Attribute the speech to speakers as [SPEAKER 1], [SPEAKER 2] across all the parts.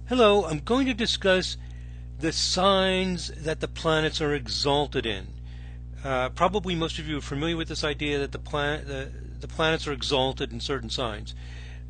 [SPEAKER 1] Hello, I'm going to discuss the signs that the planets are exalted in. Probably most of you are familiar with this idea that the planets are exalted in certain signs.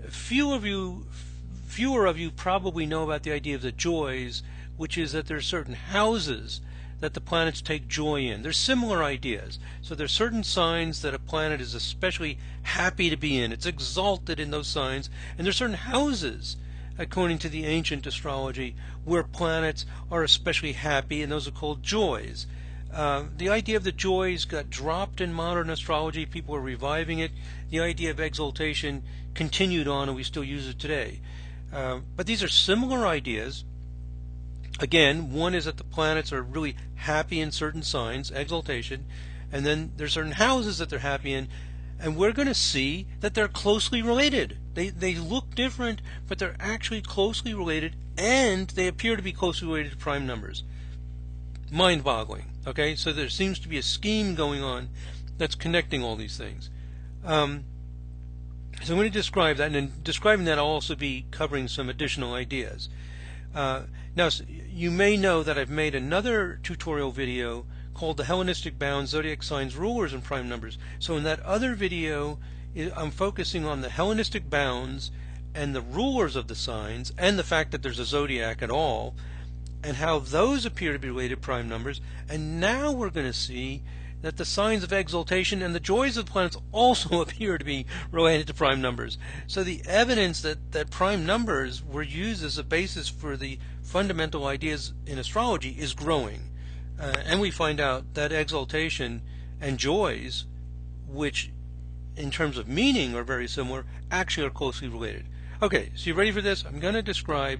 [SPEAKER 1] Fewer of you probably know about the idea of the joys, which is that there are certain houses that the planets take joy in. They're similar ideas. So there's certain signs that a planet is especially happy to be in. It's exalted in those signs, and there's certain houses, according to the ancient astrology, where planets are especially happy, and those are called joys. The idea of the joys got dropped in modern astrology. People are reviving it. The idea of exaltation continued on, and we still use it today. But these are similar ideas. Again, one is that the planets are really happy in certain signs, exaltation, and then there's certain houses that they're happy in, and we're going to see that they're closely related. They look different, but they're actually closely related, and they appear to be closely related to prime numbers. Mind-boggling. Okay, so there seems to be a scheme going on that's connecting all these things. So I'm going to describe that, and in describing that I'll also be covering some additional ideas. Now, you may know that I've made another tutorial video called the Hellenistic Bounds, Zodiac Signs, Rulers, and Prime Numbers. So in that other video, I'm focusing on the Hellenistic bounds and the rulers of the signs, and the fact that there's a zodiac at all, and how those appear to be related to prime numbers. And now we're going to see that the signs of exaltation and the joys of the planets also appear to be related to prime numbers. So the evidence that prime numbers were used as a basis for the fundamental ideas in astrology is growing. And we find out that exaltation and joys, which in terms of meaning are very similar, actually are closely related. Okay, so you ready for this? I'm going to describe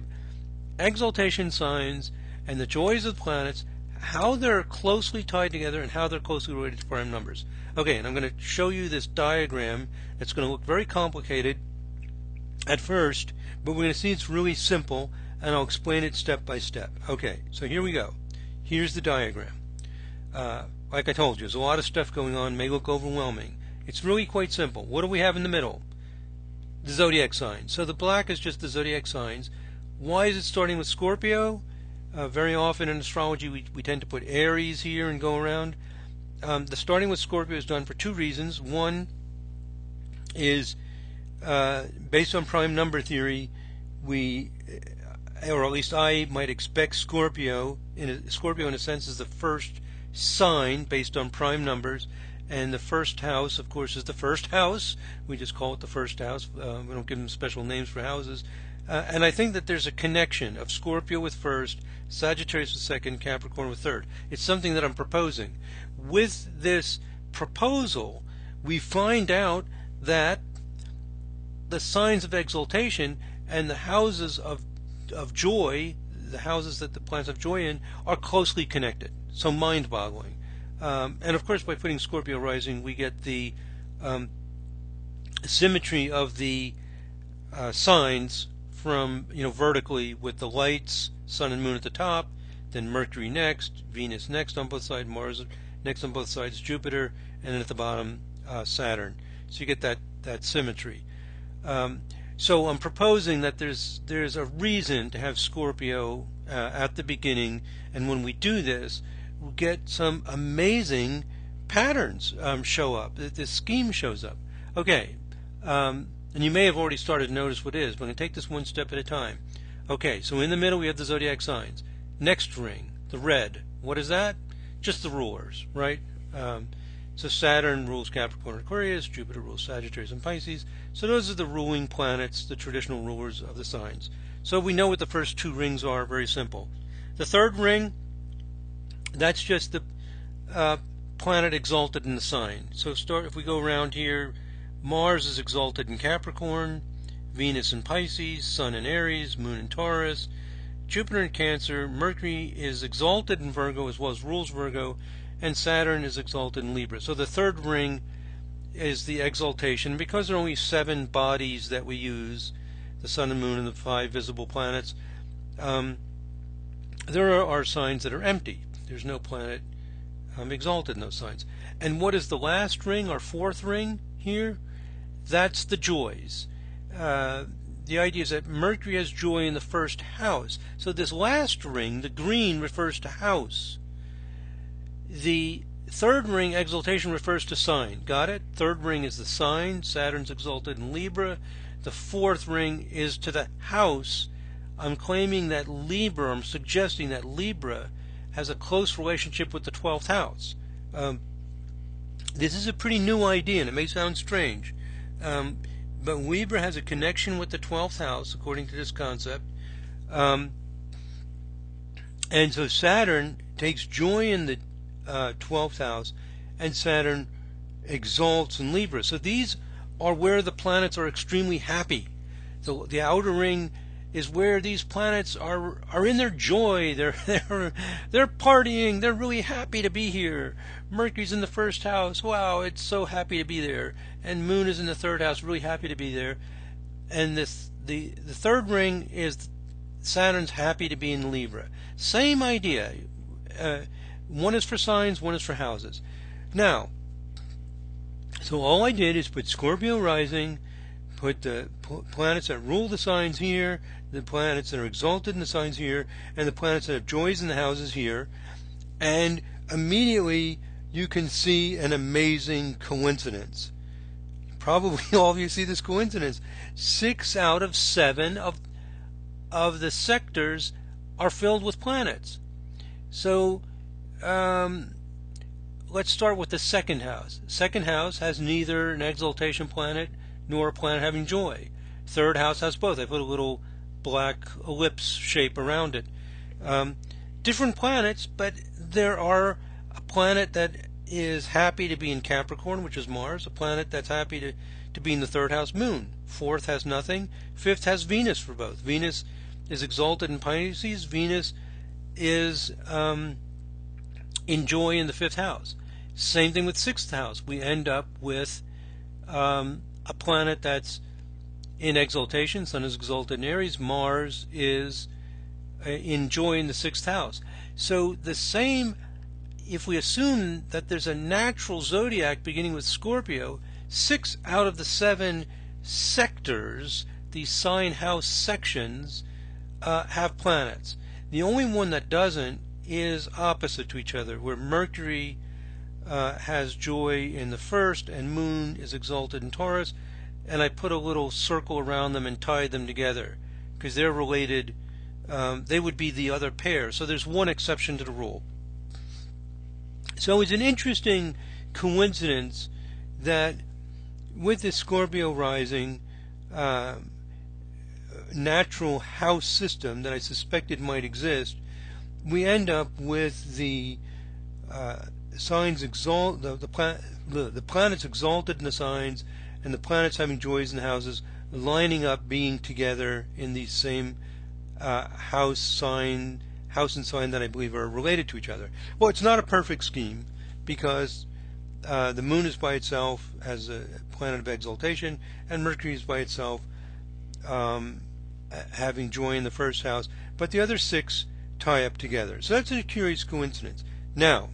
[SPEAKER 1] exaltation signs and the joys of the planets, how they're closely tied together and how they're closely related to prime numbers. Okay, and I'm going to show you this diagram. It's going to look very complicated at first, but we're going to see it's really simple, and I'll explain it step by step. Okay, so here we go. Here's the diagram. Like I told you, there's a lot of stuff going on, may look overwhelming. It's really quite simple. What do we have in the middle? The zodiac signs. So the black is just the zodiac signs. Why is it starting with Scorpio? Very often in astrology we tend to put Aries here and go around. The starting with Scorpio is done for two reasons. One is based on prime number theory, or at least I might expect Scorpio in a sense is the first sign based on prime numbers, and the first house, of course, is the first house. We just call it the first house. We don't give them special names for houses. And I think that there's a connection of Scorpio with first, Sagittarius with second, Capricorn with third. It's something that I'm proposing. With this proposal, we find out that the signs of exaltation and the houses of joy, the houses that the planets have joy in, are closely connected. So mind-boggling. And of course, by putting Scorpio rising, we get the symmetry of the signs from, vertically, with the lights, sun and moon at the top, then Mercury next, Venus next on both sides, Mars next on both sides, Jupiter, and then at the bottom Saturn. So you get that symmetry. So I'm proposing that there's a reason to have Scorpio at the beginning, and when we do this, we'll get some amazing patterns show up. This scheme shows up. Okay. And you may have already started to notice what it is, but I'm going to take this one step at a time. Okay, so in the middle we have the zodiac signs. Next ring, the red. What is that? Just the rulers, right? So Saturn rules Capricorn and Aquarius, Jupiter rules Sagittarius and Pisces. So those are the ruling planets, the traditional rulers of the signs. So we know what the first two rings are, very simple. The third ring, that's just the planet exalted in the sign. So if we go around here, Mars is exalted in Capricorn, Venus in Pisces, Sun in Aries, Moon in Taurus, Jupiter in Cancer, Mercury is exalted in Virgo as well as rules Virgo, and Saturn is exalted in Libra. So the third ring is the exaltation. Because there are only 7 bodies that we use, the Sun and Moon and the 5 visible planets, there are signs that are empty. There's no planet exalted in those signs. And what is the last ring, our fourth ring here? That's the joys. the idea is that Mercury has joy in the first house. So this last ring, the green, refers to house. The third ring, exaltation, refers to sign. Got it? Third ring is the sign. Saturn's exalted in Libra. The fourth ring is to the house. I'm claiming that Libra, I'm suggesting that Libra has a close relationship with the 12th house. This is a pretty new idea, and it may sound strange. But Libra has a connection with the 12th house, according to this concept. And so Saturn takes joy in the 12th house, and Saturn exalts in Libra. So these are where the planets are extremely happy. So the outer ring is where these planets are in their joy. They're partying. They're really happy to be here. Mercury's in the first house. Wow, it's so happy to be there. And Moon is in the third house, really happy to be there. And the third ring is Saturn's happy to be in Libra. Same idea. One is for signs, one is for houses. Now, so all I did is put Scorpio rising, put the planets that rule the signs here, the planets that are exalted in the signs here, and the planets that have joys in the houses here, and immediately you can see an amazing coincidence. Probably all of you see this coincidence. 6 out of 7 of the sectors are filled with planets. So let's start with the second house. Second house has neither an exaltation planet nor a planet having joy. Third house has both. I put a little black ellipse shape around it. Different planets, but there are a planet that is happy to be in Capricorn, which is Mars, a planet that's happy to be in the third house, Moon. Fourth has nothing. Fifth has Venus for both. Venus is exalted in Pisces. Venus is in joy in the fifth house. Same thing with sixth house. We end up with a planet that's in exaltation. Sun is exalted in Aries. Mars is in joy in the sixth house. So the same, if we assume that there's a natural zodiac beginning with Scorpio, 6 out of the 7 sectors, these sign house sections, have planets. The only one that doesn't is opposite to each other, where Mercury has joy in the first and Moon is exalted in Taurus, and I put a little circle around them and tied them together because they're related. They would be the other pair. So there's one exception to the rule. So it's an interesting coincidence that with the Scorpio rising natural house system that I suspected might exist, we end up with the signs the planets exalted in the signs, and the planets having joys in the houses lining up, being together in these same house and sign that I believe are related to each other. Well, it's not a perfect scheme because the Moon is by itself as a planet of exaltation, and Mercury is by itself having joy in the first house, but the other 6 tie up together. So that's a curious coincidence. Now,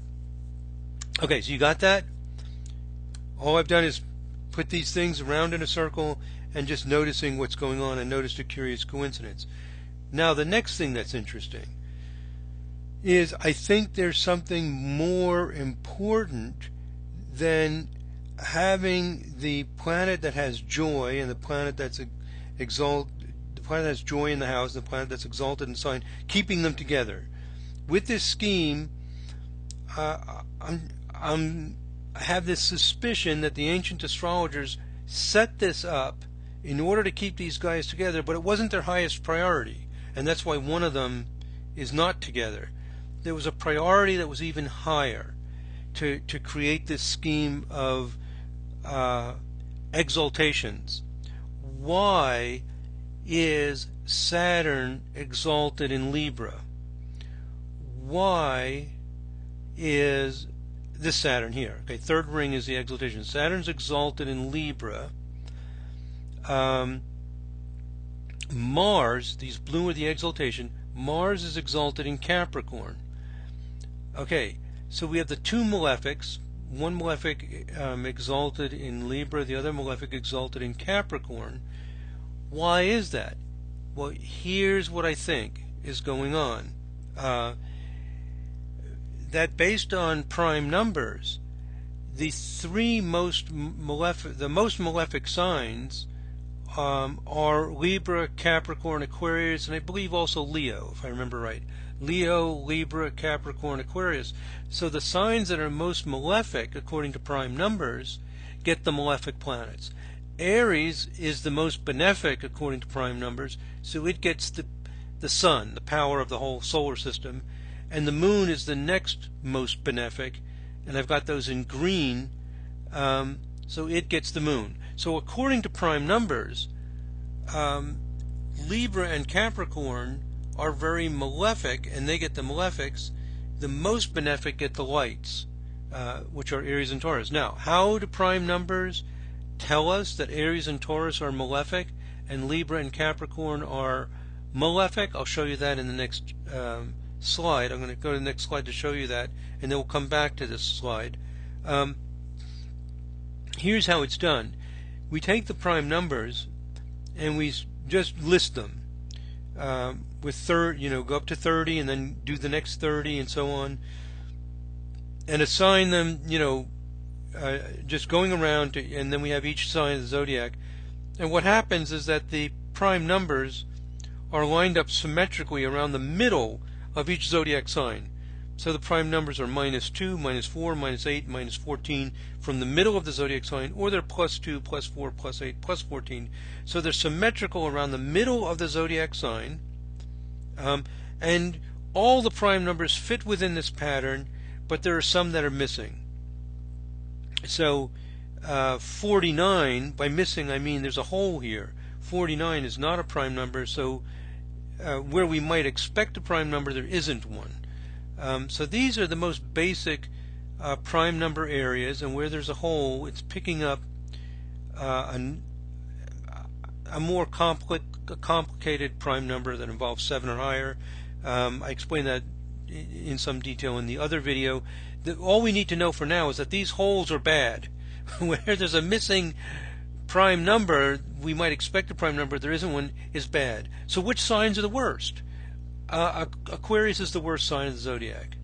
[SPEAKER 1] okay, so you got that? All I've done is put these things around in a circle and just noticing what's going on, and noticed a curious coincidence. Now, the next thing that's interesting is I think there's something more important than having the planet that has joy and the planet that's exalted, the planet that has joy in the house, and the planet that's exalted in the sign, keeping them together. With this scheme, I have this suspicion that the ancient astrologers set this up in order to keep these guys together, but it wasn't their highest priority, and that's why one of them is not together. There was a priority that was even higher to create this scheme of exaltations. Why is Saturn exalted in Libra? Why is this Saturn here? Okay, third ring is the exaltation. Saturn's exalted in Libra. Mars, these blue are the exaltation. Mars is exalted in Capricorn. Okay, so we have the 2 malefics. One malefic exalted in Libra, the other malefic exalted in Capricorn. Why is that? Well, here's what I think is going on. That based on prime numbers, the most malefic signs are Libra, Capricorn, Aquarius, and I believe also Leo, if I remember right. Leo, Libra, Capricorn, Aquarius. So the signs that are most malefic, according to prime numbers, get the malefic planets. Aries is the most benefic, according to prime numbers, so it gets the sun, the power of the whole solar system, and the moon is the next most benefic, and I've got those in green, so it gets the moon. So according to prime numbers, Libra and Capricorn are very malefic, and they get the malefics. The most benefic get the lights, which are Aries and Taurus. Now, how do prime numbers tell us that Aries and Taurus are malefic and Libra and Capricorn are malefic? I'll show you that in the next slide. I'm going to go to the next slide to show you that, and then we'll come back to this slide. Here's how it's done. We take the prime numbers and we just list them with go up to 30 and then do the next 30 and so on, and assign them, just going around and then we have each sign of the zodiac. And what happens is that the prime numbers are lined up symmetrically around the middle of each zodiac sign. So the prime numbers are -2, -4, -8, -14 from the middle of the zodiac sign, or they're +2, +4, +8, +14. So they're symmetrical around the middle of the zodiac sign, and all the prime numbers fit within this pattern, but there are some that are missing. So 49, by missing I mean there's a hole here. 49 is not a prime number, so where we might expect a prime number, there isn't one. So these are the most basic prime number areas, and where there's a hole, it's picking up a more complicated prime number that involves 7 or higher. I explained that in some detail in the other video. All we need to know for now is that these holes are bad. Where there's a missing prime number, we might expect a prime number, there isn't one, is bad. So which signs are the worst? Aquarius is the worst sign of the zodiac,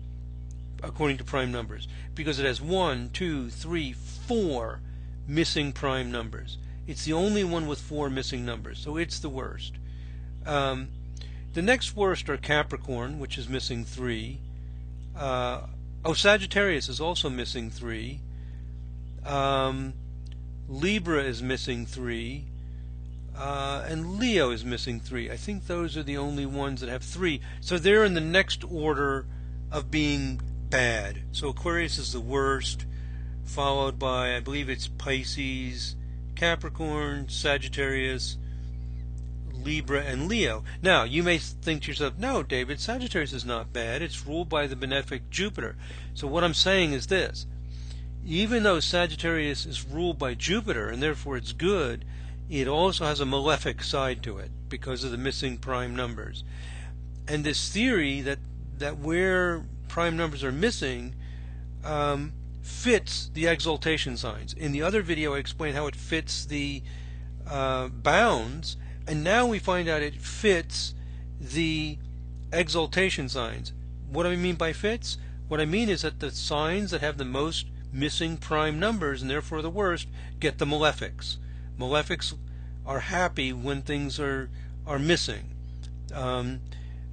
[SPEAKER 1] according to prime numbers, because it has 1, 2, 3, 4 missing prime numbers. It's the only one with 4 missing numbers, so it's the worst. The next worst are Capricorn, which is missing 3. Sagittarius is also missing 3. Libra is missing 3. And Leo is missing 3. I think those are the only ones that have 3. So they're in the next order of being bad. So Aquarius is the worst, followed by, I believe it's Pisces, Capricorn, Sagittarius, Libra, and Leo. Now, you may think to yourself, no, David, Sagittarius is not bad. It's ruled by the benefic Jupiter. So what I'm saying is this. Even though Sagittarius is ruled by Jupiter, and therefore it's good, it also has a malefic side to it because of the missing prime numbers. And this theory that where prime numbers are missing fits the exaltation signs. In the other video I explained how it fits the bounds, and now we find out it fits the exaltation signs. What do I mean by fits? What I mean is that the signs that have the most missing prime numbers, and therefore the worst, get the malefics. Malefics are happy when things are missing, and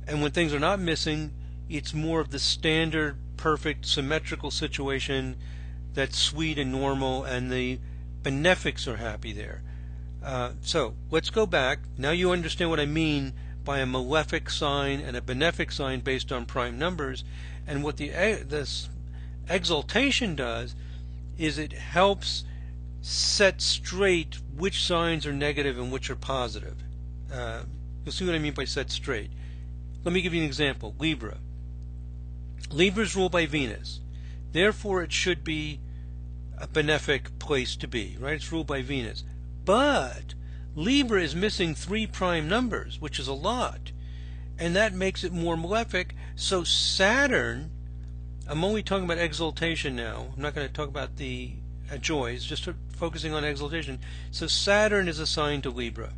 [SPEAKER 1] when things are not missing, it's more of the standard, perfect, symmetrical situation that's sweet and normal, and the benefics are happy there. So let's go back. Now you understand what I mean by a malefic sign and a benefic sign based on prime numbers, and what this exaltation does is it helps set straight which signs are negative and which are positive. You'll see what I mean by set straight. Let me give you an example. Libra. Libra is ruled by Venus. Therefore, it should be a benefic place to be, right? It's ruled by Venus. But Libra is missing 3 prime numbers, which is a lot. And that makes it more malefic. So Saturn, I'm only talking about exaltation now. I'm not going to talk about the joys, just focusing on exaltation. So Saturn is assigned to Libra.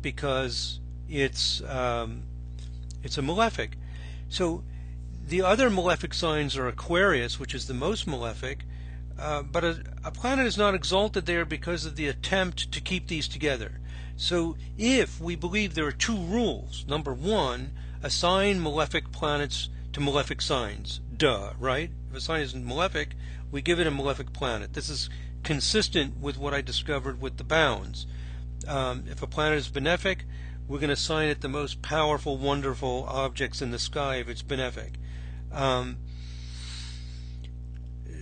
[SPEAKER 1] because it's a malefic. So the other malefic signs are Aquarius, which is the most malefic, but a planet is not exalted there because of the attempt to keep these together. So if we believe there are two rules, number one, assign malefic planets to malefic signs. Duh, right? If a sign isn't malefic, we give it a malefic planet. This is consistent with what I discovered with the bounds. If a planet is benefic, we're going to assign it the most powerful, wonderful objects in the sky if it's benefic.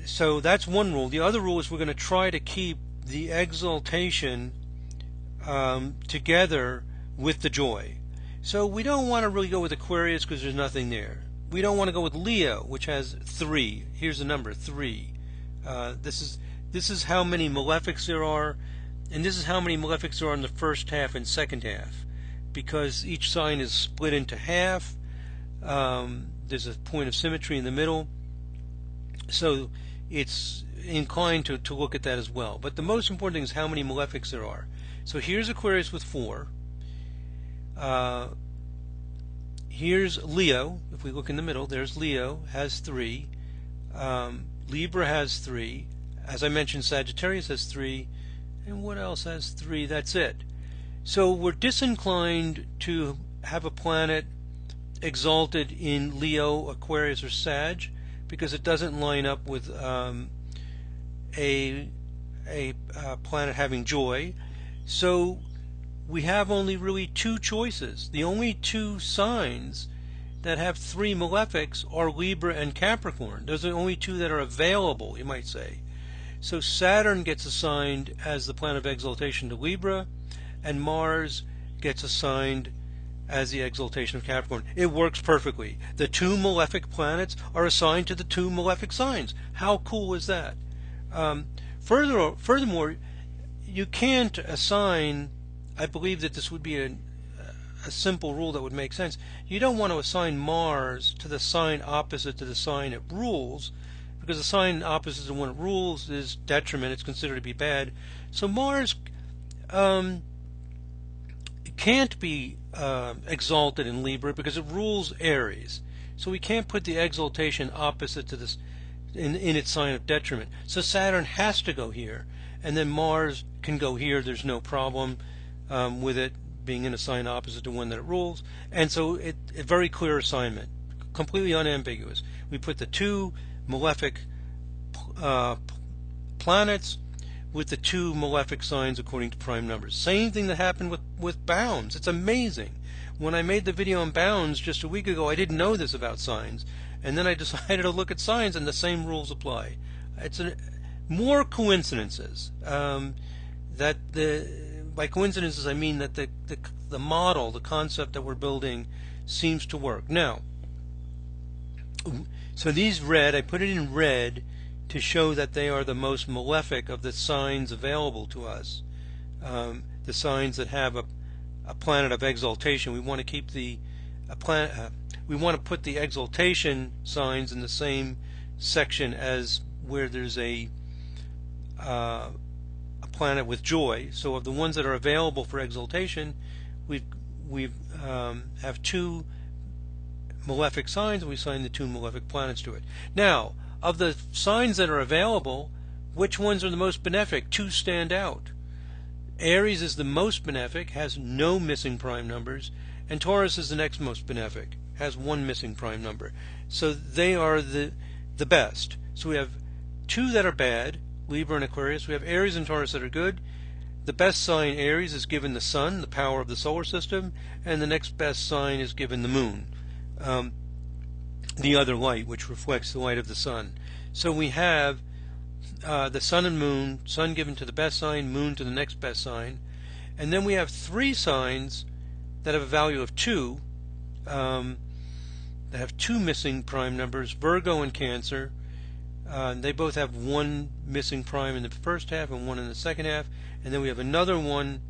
[SPEAKER 1] So that's one rule. The other rule is we're going to try to keep the exaltation together with the joy. So we don't want to really go with Aquarius because there's nothing there. We don't want to go with Leo, which has 3. Here's the number 3. This is how many malefics there are, and this is how many malefics there are in the first half and second half, because each sign is split into half. There's a point of symmetry in the middle, so it's inclined to look at that as well. But the most important thing is how many malefics there are. So here's Aquarius with 4. Here's Leo. If we look in the middle, there's Leo, has 3. Libra has 3. As I mentioned, Sagittarius has 3. And what else has 3? That's it. So we're disinclined to have a planet exalted in Leo, Aquarius, or Sag, because it doesn't line up with a planet having joy. So we have only really 2 choices. The only 2 signs that have 3 malefics are Libra and Capricorn. Those are the only 2 that are available, you might say. So Saturn gets assigned as the planet of exaltation to Libra, and Mars gets assigned as the exaltation of Capricorn. It works perfectly. The 2 malefic planets are assigned to the 2 malefic signs. How cool is that? Furthermore, you can't assign, I believe that this would be a simple rule that would make sense. You don't want to assign Mars to the sign opposite to the sign it rules, because the sign opposite to one it rules is detriment. It's considered to be bad. So Mars can't be exalted in Libra because it rules Aries. So we can't put the exaltation opposite to this in its sign of detriment. So Saturn has to go here, and then Mars can go here. There's no problem with it being in a sign opposite to one that it rules. And so a very clear assignment, completely unambiguous. We put the 2 malefic planets with the 2 malefic signs according to prime numbers. Same thing that happened with bounds. It's amazing. When I made the video on bounds just a week ago, I didn't know this about signs, and then I decided to look at signs, and the same rules apply. It's more coincidences. By coincidences, I mean that the model, the concept that we're building, seems to work. Now, so these red, I put it in red to show that they are the most malefic of the signs available to us. The signs that have a planet of exaltation. We want to keep we want to put the exaltation signs in the same section as where there's a planet with joy. So of the ones that are available for exaltation, we have 2 malefic signs, and we assign the 2 malefic planets to it. Now, of the signs that are available, which ones are the most benefic? 2 stand out. Aries is the most benefic, has no missing prime numbers, and Taurus is the next most benefic, has 1 missing prime number. So they are the best. So we have 2 that are bad, Libra and Aquarius. We have Aries and Taurus that are good. The best sign, Aries, is given the sun, the power of the solar system, and the next best sign is given the moon, the other light, which reflects the light of the sun. So we have the sun and moon, sun given to the best sign, moon to the next best sign, and then we have 3 signs that have a value of 2, that have 2 missing prime numbers, Virgo and Cancer. They both have 1 missing prime in the first half and 1 in the second half. And then we have another one,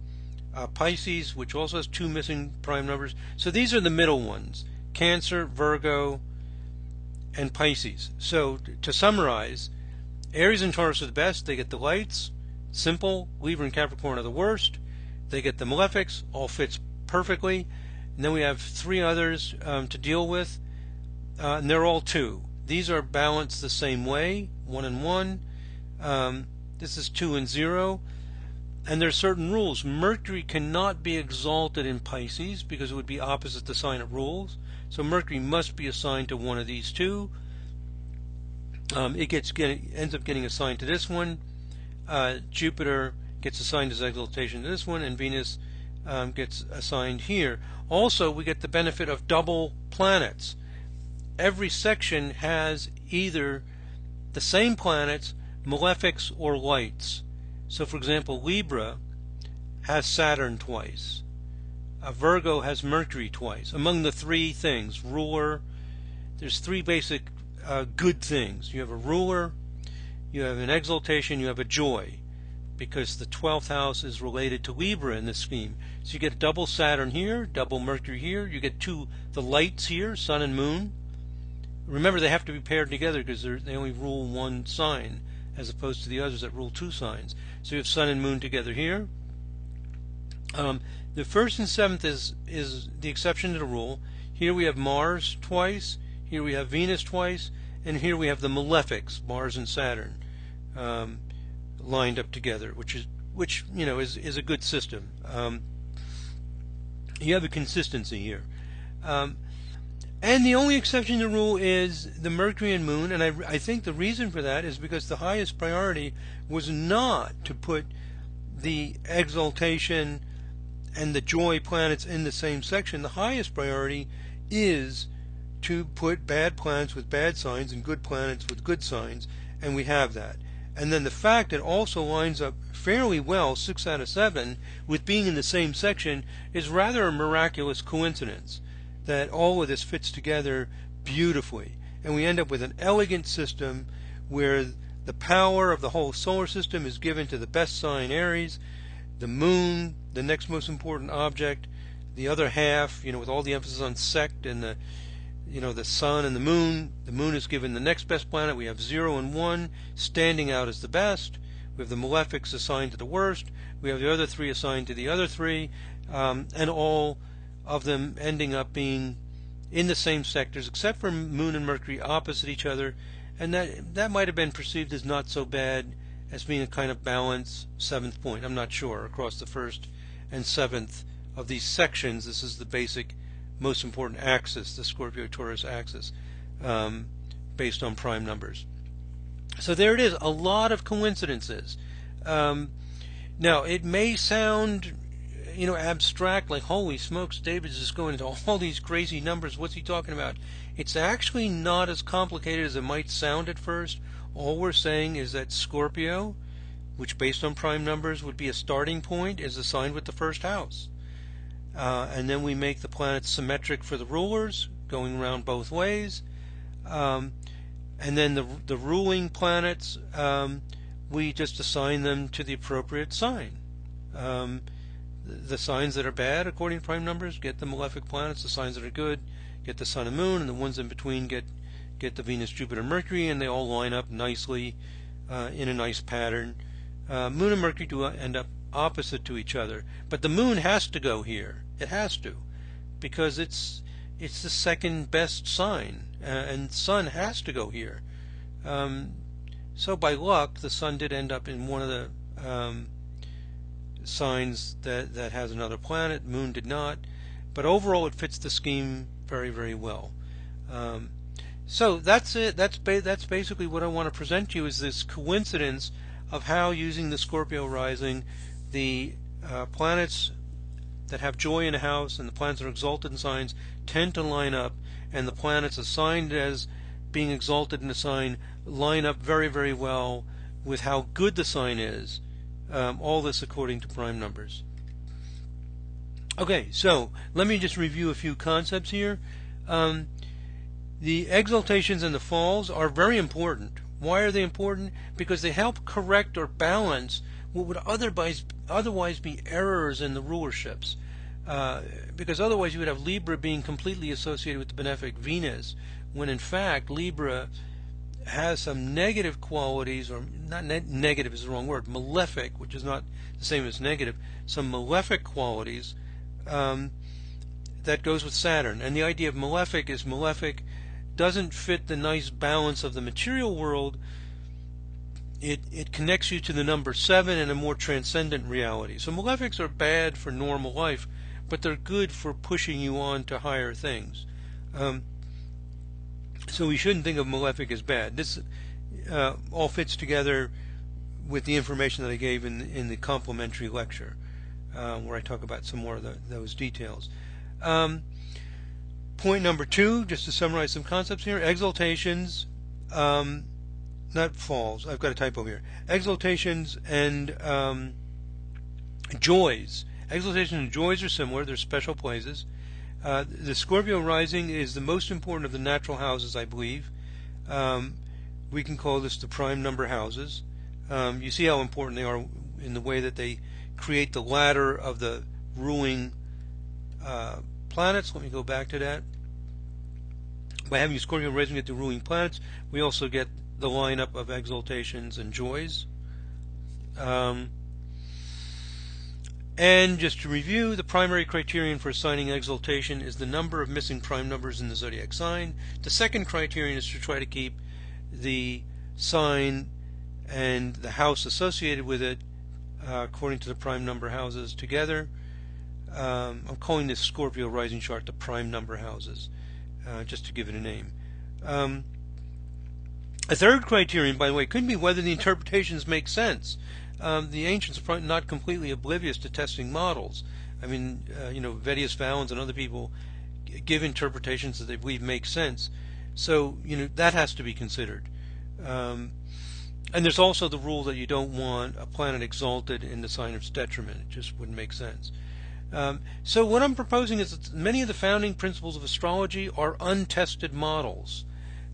[SPEAKER 1] Pisces, which also has 2 missing prime numbers. So these are the middle ones, Cancer, Virgo, and Pisces. So to summarize, Aries and Taurus are the best. They get the lights. Simple. Libra and Capricorn are the worst. they get the malefics, all fits perfectly. And then we have 3 others to deal with, and they're all 2. These are balanced the same way, 1 and 1. This is 2 and 0. And there are certain rules. Mercury cannot be exalted in Pisces because it would be opposite the sign it rules. So Mercury must be assigned to one of these 2. It ends up getting assigned to this one. Jupiter gets assigned as exaltation to this one, and Venus gets assigned here. Also, we get the benefit of double planets. Every section has either the same planets, malefics, or lights. So, for example, Libra has Saturn twice. Virgo has Mercury twice. Among the 3 things, ruler, there's 3 basic good things. You have a ruler, you have an exaltation, you have a joy, because the 12th house is related to Libra in this scheme. So you get double Saturn here, double Mercury here. You get the lights here, Sun and Moon. Remember, they have to be paired together because they only rule one sign, as opposed to the others that rule 2 signs. So you have Sun and Moon together here. The 1st and 7th is the exception to the rule. Here we have Mars twice, here we have Venus twice, and here we have the malefics, Mars and Saturn, lined up together, which is a good system. You have a consistency here. And the only exception to the rule is the Mercury and Moon, and I think the reason for that is because the highest priority was not to put the exaltation and the joy planets in the same section. The highest priority is to put bad planets with bad signs and good planets with good signs, and we have that. And then the fact it also lines up fairly well, 6 out of 7, with being in the same section is rather a miraculous coincidence, that all of this fits together beautifully. And we end up with an elegant system where the power of the whole solar system is given to the best sign, Aries, the Moon, the next most important object, the other half, with all the emphasis on sect and the Sun and the Moon. The Moon is given the next best planet. We have 0 and 1 standing out as the best. We have the malefics assigned to the worst. We have the other 3 assigned to the other 3, and all of them ending up being in the same sectors, except for Moon and Mercury opposite each other, and that might have been perceived as not so bad, as being a kind of balance 7th point. I'm not sure. Across the 1st and 7th of these sections, this is the basic, most important axis, the Scorpio-Taurus axis, based on prime numbers. So there it is, a lot of coincidences. Now, it may sound abstract, like, holy smokes, David's just going into all these crazy numbers. What's he talking about? It's actually not as complicated as it might sound at first. All we're saying is that Scorpio, which based on prime numbers would be a starting point, is assigned with the 1st house. And then we make the planets symmetric for the rulers, going around both ways. And then the ruling planets, we just assign them to the appropriate sign. The signs that are bad, according to prime numbers, get the malefic planets. The signs that are good get the Sun and Moon, and the ones in between get the Venus, Jupiter, Mercury, and they all line up nicely in a nice pattern. Moon and Mercury do end up opposite to each other, but the Moon has to go here. It has to, because it's the 2nd best sign, and Sun has to go here. So by luck, the Sun did end up in one of the signs that has another planet. Moon did not, but overall it fits the scheme very, very well. So that's it. That's basically what I want to present to you, is this coincidence of how, using the Scorpio rising, the planets that have joy in a house and the planets that are exalted in signs tend to line up, and the planets assigned as being exalted in a sign line up very, very well with how good the sign is. All this according to prime numbers. Okay, so let me just review a few concepts here. The exaltations and the falls are very important. Why are they important? Because they help correct or balance what would otherwise be errors in the rulerships. Because otherwise you would have Libra being completely associated with the benefic Venus, when in fact Libra has some negative qualities, or not negative is the wrong word, malefic, which is not the same as negative, some malefic qualities that goes with Saturn. And the idea of malefic is malefic doesn't fit the nice balance of the material world. It connects you to the number 7 and a more transcendent reality. So malefics are bad for normal life, but they're good for pushing you on to higher things. So we shouldn't think of malefic as bad. This all fits together with the information that I gave in the complimentary lecture, where I talk about some more of those details. Point number 2, just to summarize some concepts here: exaltations, not falls. I've got a typo here. Exaltations and joys. Exaltation and joys are similar. They're special places. The Scorpio rising is the most important of the natural houses, I believe. We can call this the prime number houses. You see how important they are in the way that they create the ladder of the ruling planets. Let me go back to that. By having Scorpio rising at the ruling planets, we also get the lineup of exaltations and joys. And just to review, the primary criterion for assigning exaltation is the number of missing prime numbers in the zodiac sign. The second criterion is to try to keep the sign and the house associated with it, according to the prime number houses, together. I'm calling this Scorpio rising chart the prime number houses, just to give it a name. A third criterion, by the way, could be whether the interpretations make sense. The ancients are probably not completely oblivious to testing models. I mean, Vettius Valens and other people give interpretations that they believe make sense. So, that has to be considered. And there's also the rule that you don't want a planet exalted in the sign of detriment. It just wouldn't make sense. So what I'm proposing is that many of the founding principles of astrology are untested models.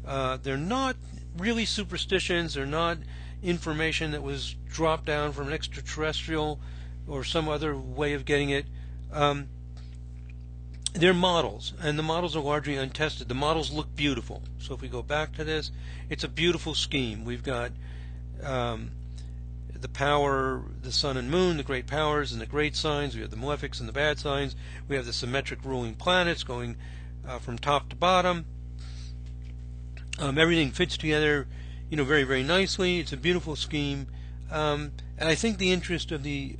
[SPEAKER 1] They're not really superstitions. They're not information that was dropped down from an extraterrestrial or some other way of getting it. They're models, and the models are largely untested. The models look beautiful. So if we go back to this, it's a beautiful scheme. We've got the power, the sun and moon, the great powers and the great signs. We have the malefics and the bad signs. We have the symmetric ruling planets going from top to bottom. Everything fits together, very, very nicely. It's a beautiful scheme. And I think the interest of the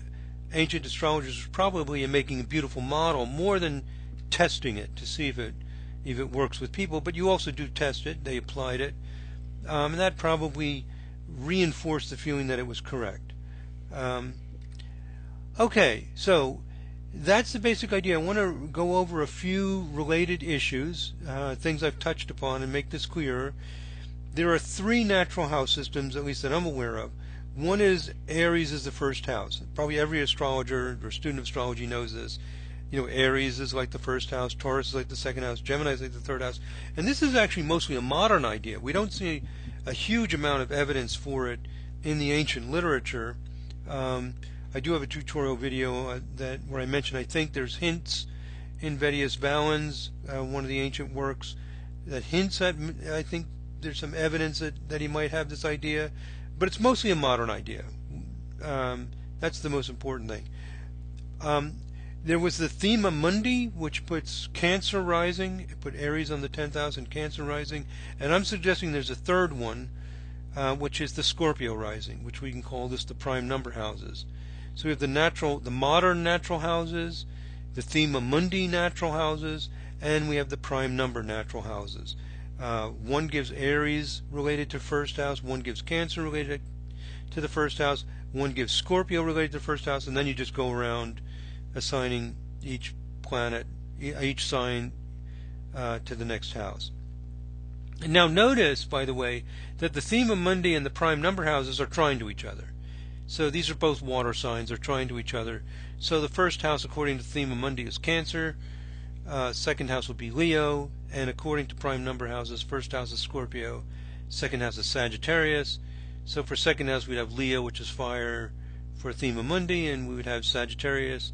[SPEAKER 1] ancient astrologers was probably in making a beautiful model more than testing it to see if it works with people. But you also do test it. They applied it. And that probably reinforced the feeling that it was correct. Okay, so that's the basic idea. I want to go over a few related issues, things I've touched upon, and make this clearer. There are 3 natural house systems, at least that I'm aware of. One is Aries is the first house. Probably every astrologer or student of astrology knows this. Aries is like the first house, Taurus is like the second house, Gemini is like the third house. And this is actually mostly a modern idea. We don't see a huge amount of evidence for it in the ancient literature. I do have a tutorial video where I mention I think there's hints in Vettius Valens, one of the ancient works, that hints at, I think there's some evidence that he might have this idea, but it's mostly a modern idea. That's the most important thing. There was the Thema Mundi, which puts Cancer rising. It put Aries on the 10th house and Cancer rising. And I'm suggesting there's a third one, which is the Scorpio rising, which we can call this the prime number houses. So we have the modern natural houses, the Thema Mundi natural houses, and we have the prime number natural houses. One gives Aries related to first house, one gives Cancer related to the first house, one gives Scorpio related to the first house, and then you just go around assigning each planet, each sign to the next house. And now notice, by the way, that the Thema Mundi and the prime number houses are trine to each other. So these are both water signs, they're trine to each other. So the first house, according to Thema Mundi, is Cancer, second house will be Leo, and according to prime number houses, first house is Scorpio, second house is Sagittarius. So for second house we'd have Leo, which is fire, for Thema Mundi, and we would have Sagittarius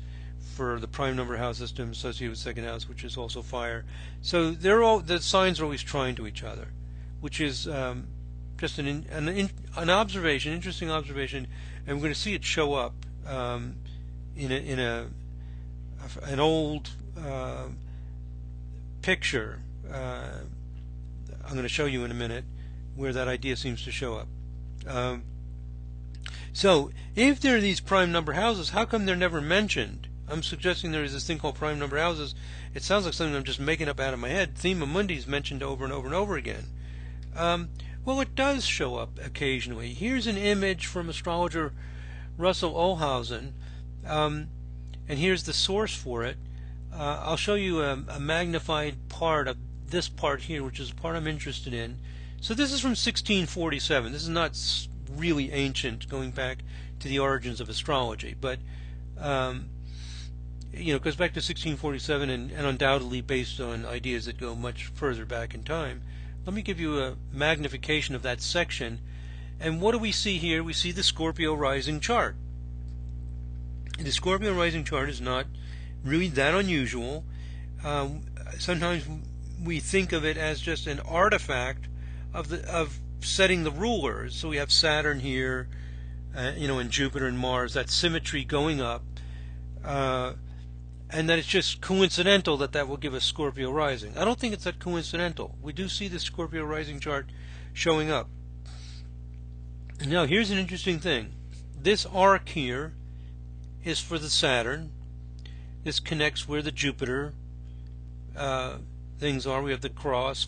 [SPEAKER 1] for the prime number house system associated with second house, which is also fire. So the signs are always trine to each other, which is just an observation, interesting observation, and we're going to see it show up in an old picture. I'm going to show you in a minute where that idea seems to show up. So if there are these prime number houses, how come they're never mentioned? I'm suggesting there is this thing called prime number houses. It sounds like something I'm just making up out of my head. Thema mundi is mentioned over and over and over again. Well, it does show up occasionally. Here's an image from astrologer Russell Olhausen, and here's the source for it. I'll show you a magnified part of this part here, which is the part I'm interested in. So this is from 1647. This is not really ancient, going back to the origins of astrology, but it goes back to 1647 and undoubtedly based on ideas that go much further back in time. Let me give you a magnification of that section. And what do we see here? We see the Scorpio rising chart. The Scorpio rising chart is not really that unusual. Sometimes we think of it as just an artifact of setting the rulers. So we have Saturn here, and Jupiter and Mars, that symmetry going up, and that it's just coincidental that will give us Scorpio rising. I don't think it's that coincidental. We do see the Scorpio rising chart showing up. Now here's an interesting thing. This arc here is for the Saturn. This connects where the Jupiter things are. We have the cross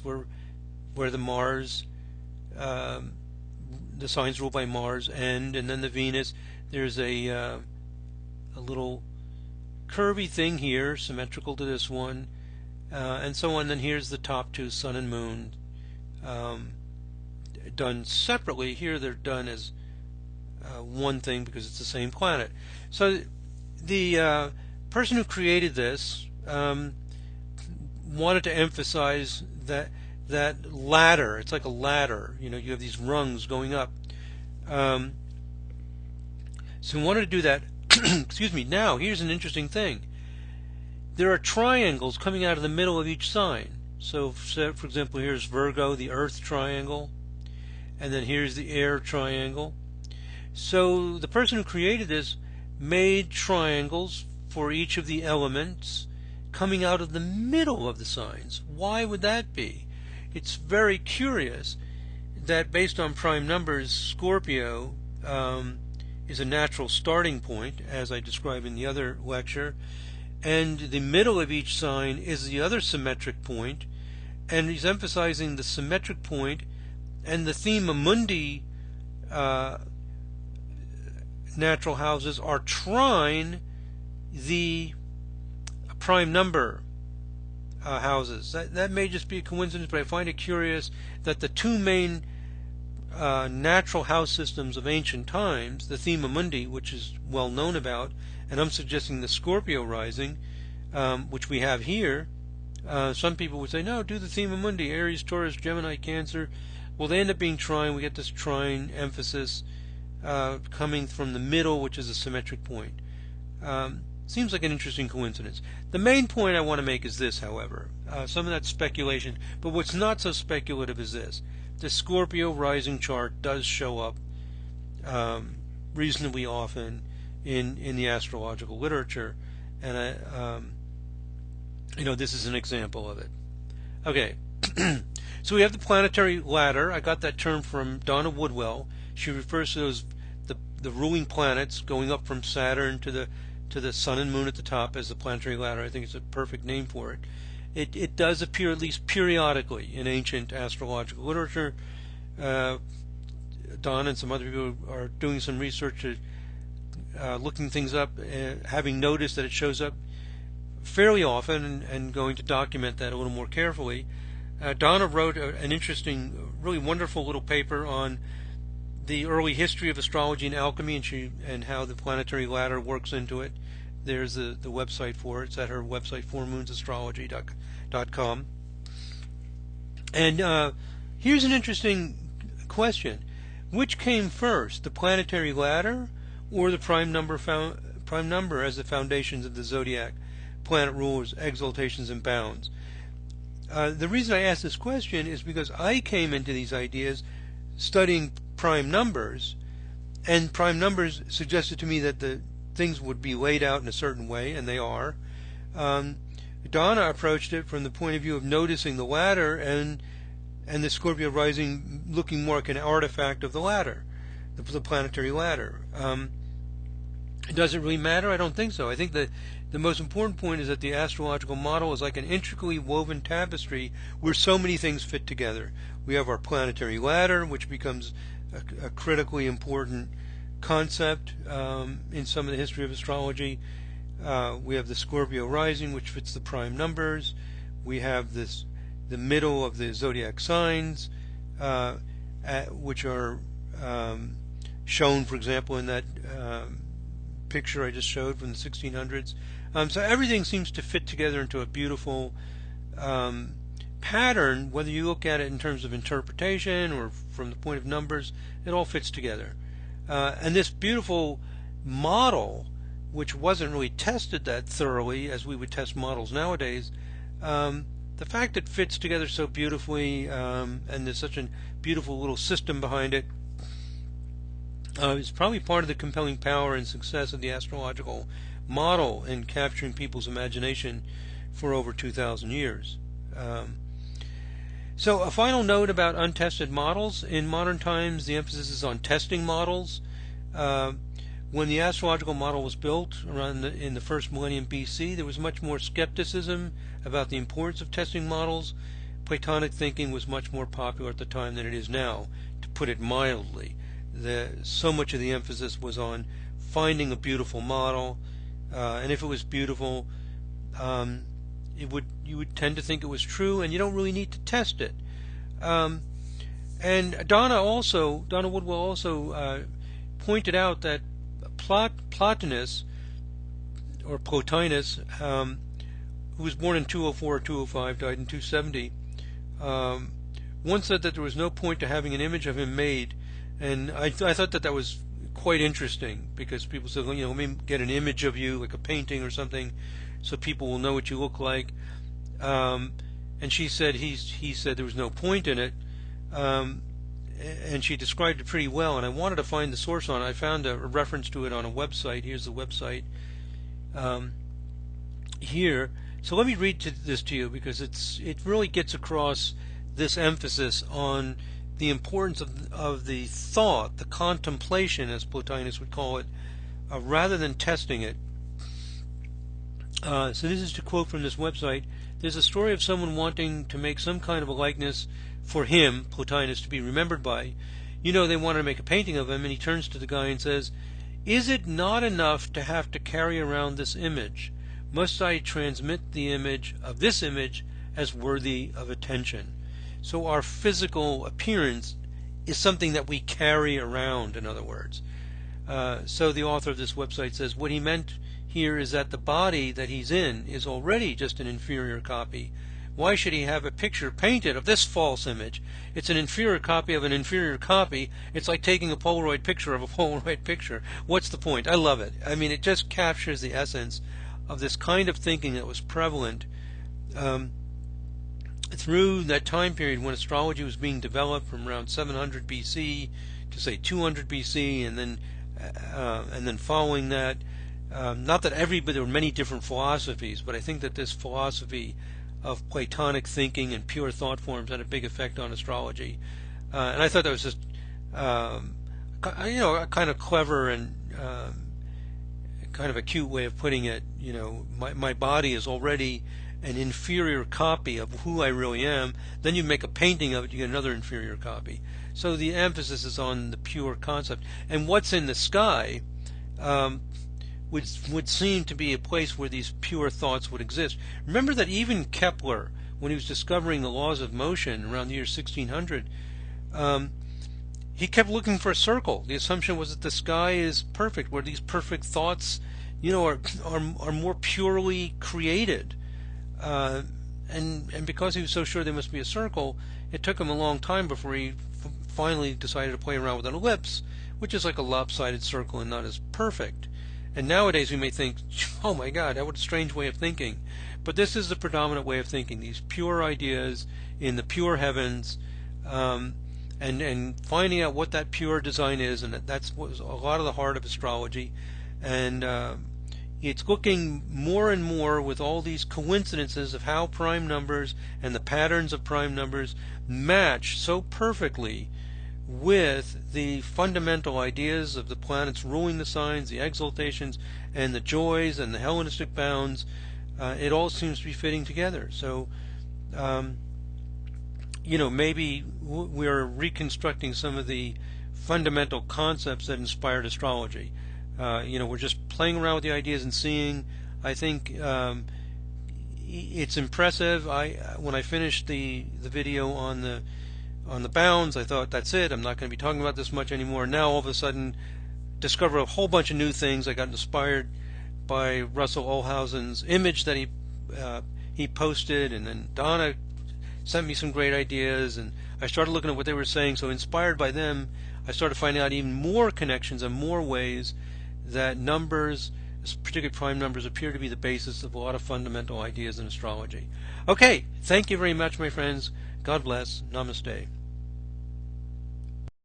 [SPEAKER 1] where the Mars, the signs ruled by Mars end, and then the Venus. There's a little curvy thing here, symmetrical to this one, and so on. Then here's the top two, Sun and Moon, done separately. Here they're done as one thing because it's the same planet. So the person who created this wanted to emphasize that ladder. It's like a ladder. You have these rungs going up. So we wanted to do that. Excuse me. Now here's an interesting thing. There are triangles coming out of the middle of each sign. So for example, here's Virgo, the Earth triangle, and then here's the Air triangle. So the person who created this made triangles for each of the elements coming out of the middle of the signs. Why would that be? It's very curious that based on prime numbers, Scorpio is a natural starting point, as I described in the other lecture, and the middle of each sign is the other symmetric point, and he's emphasizing the symmetric point, and the thema mundi natural houses are trine the prime number houses. That may just be a coincidence, but I find it curious that the two main natural house systems of ancient times, the thema mundi, which is well known about, and I'm suggesting the Scorpio rising, which we have here. Some people would say, no, do the thema mundi, Aries, Taurus, Gemini, Cancer. Well, they end up being trine. We get this trine emphasis coming from the middle, which is a symmetric point. Seems like an interesting coincidence. The main point I want to make is this, however. Some of that's speculation, but what's not so speculative is this. The Scorpio rising chart does show up reasonably often in the astrological literature, and this is an example of it. Okay, so we have the planetary ladder. I got that term from Donna Woodwell. She refers to those the ruling planets going up from Saturn to the Sun and Moon at the top as the planetary ladder. I think it's a perfect name for it. It does appear at least periodically in ancient astrological literature. Don and some other people are doing some research, looking things up, having noticed that it shows up fairly often, and going to document that a little more carefully. Donna wrote an interesting, really wonderful little paper on the early history of astrology and alchemy, and how the planetary ladder works into it. There's the website for it. It's at her website, fourmoonsastrology.com. And here's an interesting question. Which came first, the planetary ladder or the prime number as the foundations of the zodiac, planet rulers, exaltations, and bounds? The reason I ask this question is because I came into these ideas studying prime numbers, and prime numbers suggested to me that the things would be laid out in a certain way, and they are. Donna approached it from the point of view of noticing the ladder and the Scorpio rising looking more like an artifact of the ladder, the planetary ladder. Does it really matter? I don't think so. I think that the most important point is that the astrological model is like an intricately woven tapestry where so many things fit together. We have our planetary ladder, which becomes a critically important concept in some of the history of astrology. We have the Scorpio rising, which fits the prime numbers. We have the middle of the zodiac signs, which are shown, for example, in that picture I just showed from the 1600s. So everything seems to fit together into a beautiful pattern, whether you look at it in terms of interpretation or from the point of numbers. It all fits together. And this beautiful model, which wasn't really tested that thoroughly as we would test models nowadays, the fact it fits together so beautifully, and there's such a beautiful little system behind it, is probably part of the compelling power and success of the astrological model in capturing people's imagination for over 2,000 years. So a final note about untested models. In modern times, the emphasis is on testing models. When the astrological model was built around in the first millennium BC, there was much more skepticism about the importance of testing models. Platonic thinking was much more popular at the time than it is now, to put it mildly. So much of the emphasis was on finding a beautiful model, and if it was beautiful, you would tend to think it was true, and you don't really need to test it. And Donna Woodwell also pointed out that Plotinus, who was born in 204 or 205, died in 270, once said that there was no point to having an image of him made. And I thought that was quite interesting, because people said, well, let me get an image of you, like a painting or something, so people will know what you look like. And she said he said there was no point in it, and she described it pretty well. And I wanted to find the source on it. I found a reference to it on a website. Here's the website here. So let me read this to you, because it really gets across this emphasis on the importance of the thought, the contemplation, as Plotinus would call it, rather than testing it. So this is to quote from this website. There's a story of someone wanting to make some kind of a likeness for him, Plotinus, to be remembered by. They wanted to make a painting of him, and he turns to the guy and says, "Is it not enough to have to carry around this image? Must I transmit the image of this image as worthy of attention?" So our physical appearance is something that we carry around, in other words. So the author of this website says what he meant here is that the body that he's in is already just an inferior copy. Why should he have a picture painted of this false image? It's an inferior copy of an inferior copy. It's like taking a Polaroid picture of a Polaroid picture. What's the point? I love it. I mean, it just captures the essence of this kind of thinking that was prevalent through that time period when astrology was being developed, from around 700 BC to say 200 BC, and then following that, not that there were many different philosophies, but I think that this philosophy of Platonic thinking and pure thought forms had a big effect on astrology, and I thought that was just a kind of clever and kind of a cute way of putting it. My body is already an inferior copy of who I really am. Then you make a painting of it, you get another inferior copy. So the emphasis is on the pure concept. And what's in the sky would seem to be a place where these pure thoughts would exist. Remember that even Kepler, when he was discovering the laws of motion around the year 1600, he kept looking for a circle. The assumption was that the sky is perfect, where these perfect thoughts, are more purely created. And because he was so sure there must be a circle, it took him a long time before he finally decided to play around with an ellipse, which is like a lopsided circle and not as perfect. And nowadays we may think, oh my God, what a strange way of thinking. But this is the predominant way of thinking, these pure ideas in the pure heavens, and and finding out what that pure design is, and that's what was a lot of the heart of astrology. And it's looking more and more with all these coincidences of how prime numbers and the patterns of prime numbers match so perfectly with the fundamental ideas of the planets ruling the signs, the exaltations and the joys and the Hellenistic bounds. It all seems to be fitting together. So maybe we're reconstructing some of the fundamental concepts that inspired astrology. We're just playing around with the ideas and seeing. I think it's impressive. When I finished the video on the bounds, I thought, that's it. I'm not going to be talking about this much anymore. Now all of a sudden, discover a whole bunch of new things. I got inspired by Russell Olhausen's image that he posted, and then Donna sent me some great ideas, and I started looking at what they were saying. So inspired by them, I started finding out even more connections and more ways that numbers, particularly prime numbers, appear to be the basis of a lot of fundamental ideas in astrology. Okay, thank you very much, my friends. God bless. Namaste.